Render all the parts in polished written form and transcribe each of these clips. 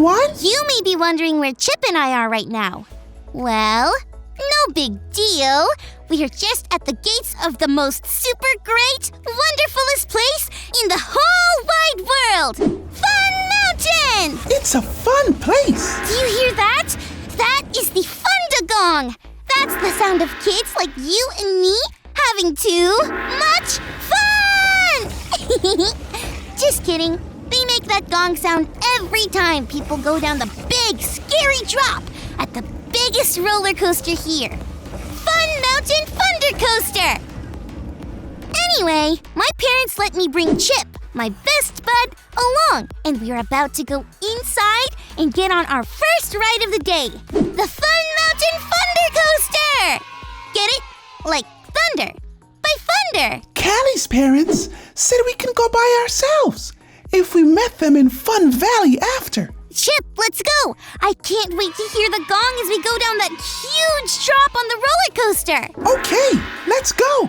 everyone! You may be wondering where Chip and I are right now. Well, no big deal. We are just at the gates of the most super great, wonderfulest place in the whole wide world! Fun Mountain! It's a fun place! Do you hear that? That is the Fun-da-gong! That's the sound of kids like you and me having too much fun! Just kidding. They make that gong sound every time people go down the big, scary drop at the biggest roller coaster here. Fun Mountain Thunder Coaster! Anyway, my parents let me bring Chip, my best bud, along, and we are about to go inside and get on our first ride of the day, the Fun Mountain Thunder Coaster! Get it? Like thunder, by thunder. Callie's parents said we can go by ourselves if we met them in Fun Valley after. Chip, let's go! I can't wait to hear the gong as we go down that huge drop on the roller coaster! Okay, let's go!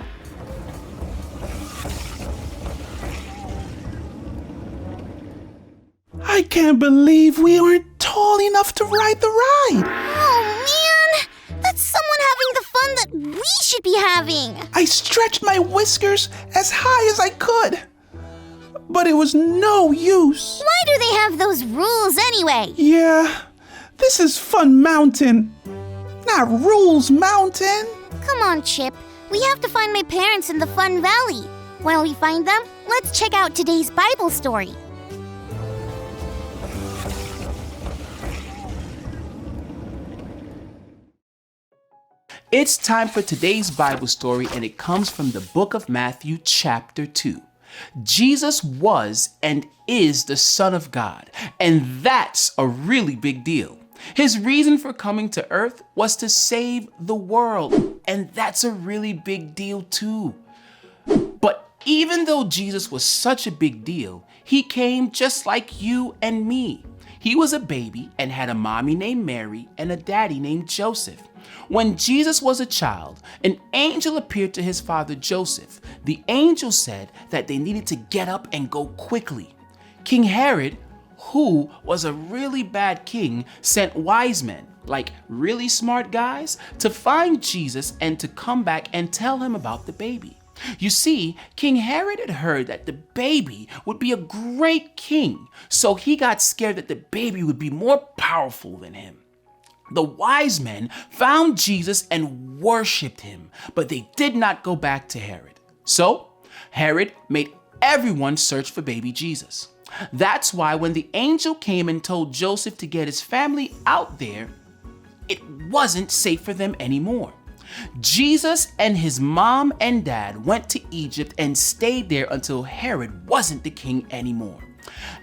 I can't believe we aren't tall enough to ride the ride! Oh, man! That's someone having the fun that we should be having! I stretched my whiskers as high as I could, but it was no use. Why do they have those rules anyway? Yeah, this is Fun Mountain, not Rules Mountain. Come on, Chip. We have to find my parents in the Fun Valley. While we find them, let's check out today's Bible story. It's time for today's Bible story, and it comes from the book of Matthew, chapter 2. Jesus was and is the Son of God, and that's a really big deal. His reason for coming to earth was to save the world, and that's a really big deal too. But even though Jesus was such a big deal, he came just like you and me. He was a baby and had a mommy named Mary and a daddy named Joseph. When Jesus was a child, an angel appeared to his father Joseph. The angel said that they needed to get up and go quickly. King Herod, who was a really bad king, sent wise men, like really smart guys, to find Jesus and to come back and tell him about the baby. You see, King Herod had heard that the baby would be a great king, so he got scared that the baby would be more powerful than him. The wise men found Jesus and worshipped him, but they did not go back to Herod. So Herod made everyone search for baby Jesus. That's why when the angel came and told Joseph to get his family out there, it wasn't safe for them anymore. Jesus and his mom and dad went to Egypt and stayed there until Herod wasn't the king anymore.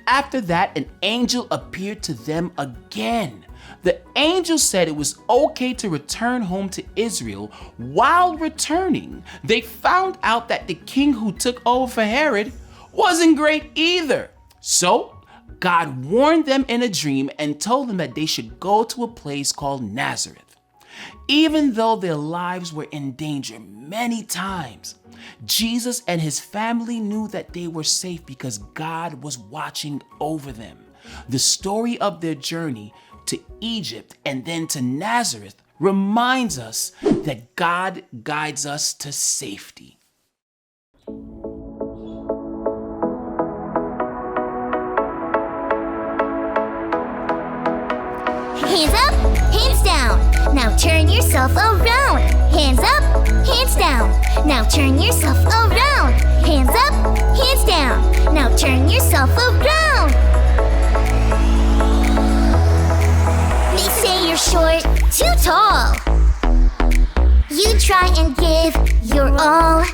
After that, an angel appeared to them again. The angel said it was okay to return home to Israel. While returning, they found out that the king who took over for Herod wasn't great either. So God warned them in a dream and told them that they should go to a place called Nazareth. Even though their lives were in danger many times, Jesus and his family knew that they were safe because God was watching over them. The story of their journey to Egypt and then to Nazareth reminds us that God guides us to safety. Hands up, hands down. Now turn yourself around. Hands up, hands down. Now turn yourself around. Hands up, hands down. Now turn yourself around. They say you're short, too tall. You try and give your all,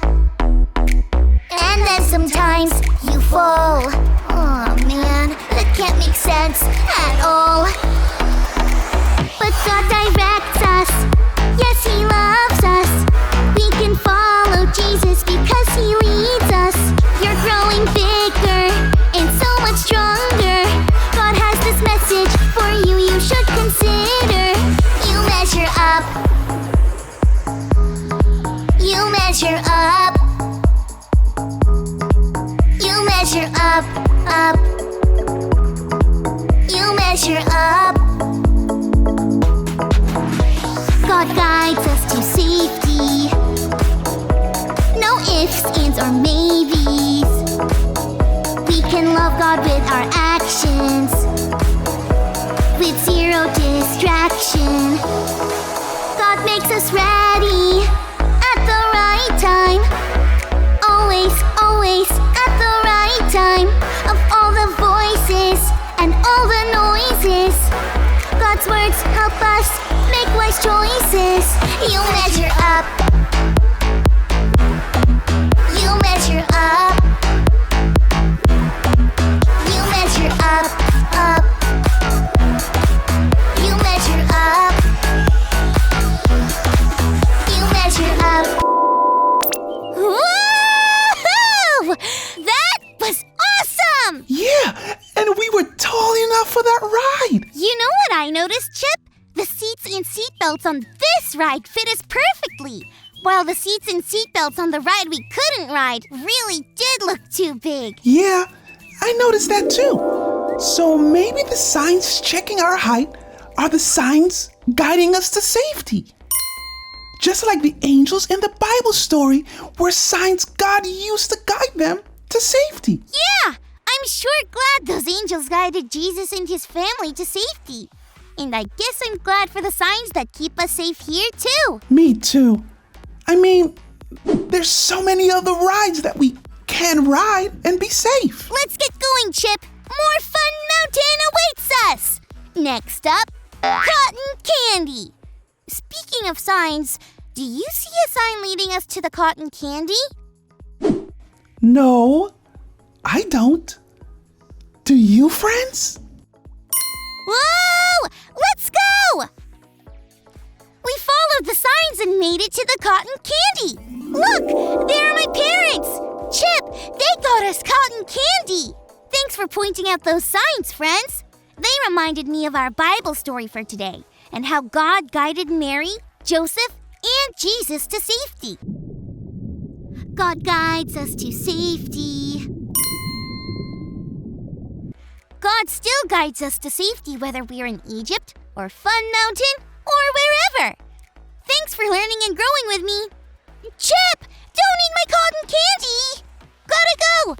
and then sometimes you fall. Oh man, that can't make sense at all. But God directs us, yes, he loves us. We can follow Jesus because he leads us. You're growing bigger and so much stronger. God has this message for you, you should consider. You measure up. You measure up. You measure up, up. You measure God with our actions, with zero distraction. God makes us ready at the right time. Always, always at the right time. Of all the voices and all the noises, God's words help us make wise choices. You measure up. You measure up. You measure up, up. You measure up. You measure up. Woo! That was awesome! Yeah, and we were tall enough for that ride. You know what I noticed, Chip? The seats and seatbelts on this ride fit us perfectly, while the seats and seatbelts on the ride we couldn't ride really did look too big. Yeah, I noticed that too. So maybe the signs checking our height are the signs guiding us to safety. Just like the angels in the Bible story were signs God used to guide them to safety. Yeah, I'm sure glad those angels guided Jesus and his family to safety. And I guess I'm glad for the signs that keep us safe here too. Me too. I mean, there's so many other rides that we can ride and be safe. Let's get going, Chip. More fun mountain awaits us. Next up, cotton candy. Speaking of signs, do you see a sign leading us to the cotton candy? No, I don't. Do you, friends? Whoa! Let's go! We followed the signs and made it to the cotton candy. Look, there are my parents. Chip, they got us cotton candy. Thanks for pointing out those signs, friends. They reminded me of our Bible story for today and how God guided Mary, Joseph, and Jesus to safety. God guides us to safety. God still guides us to safety whether we're in Egypt or Fun Mountain or wherever. Thanks for learning and growing with me. Chip, don't eat my cotton candy! Gotta go!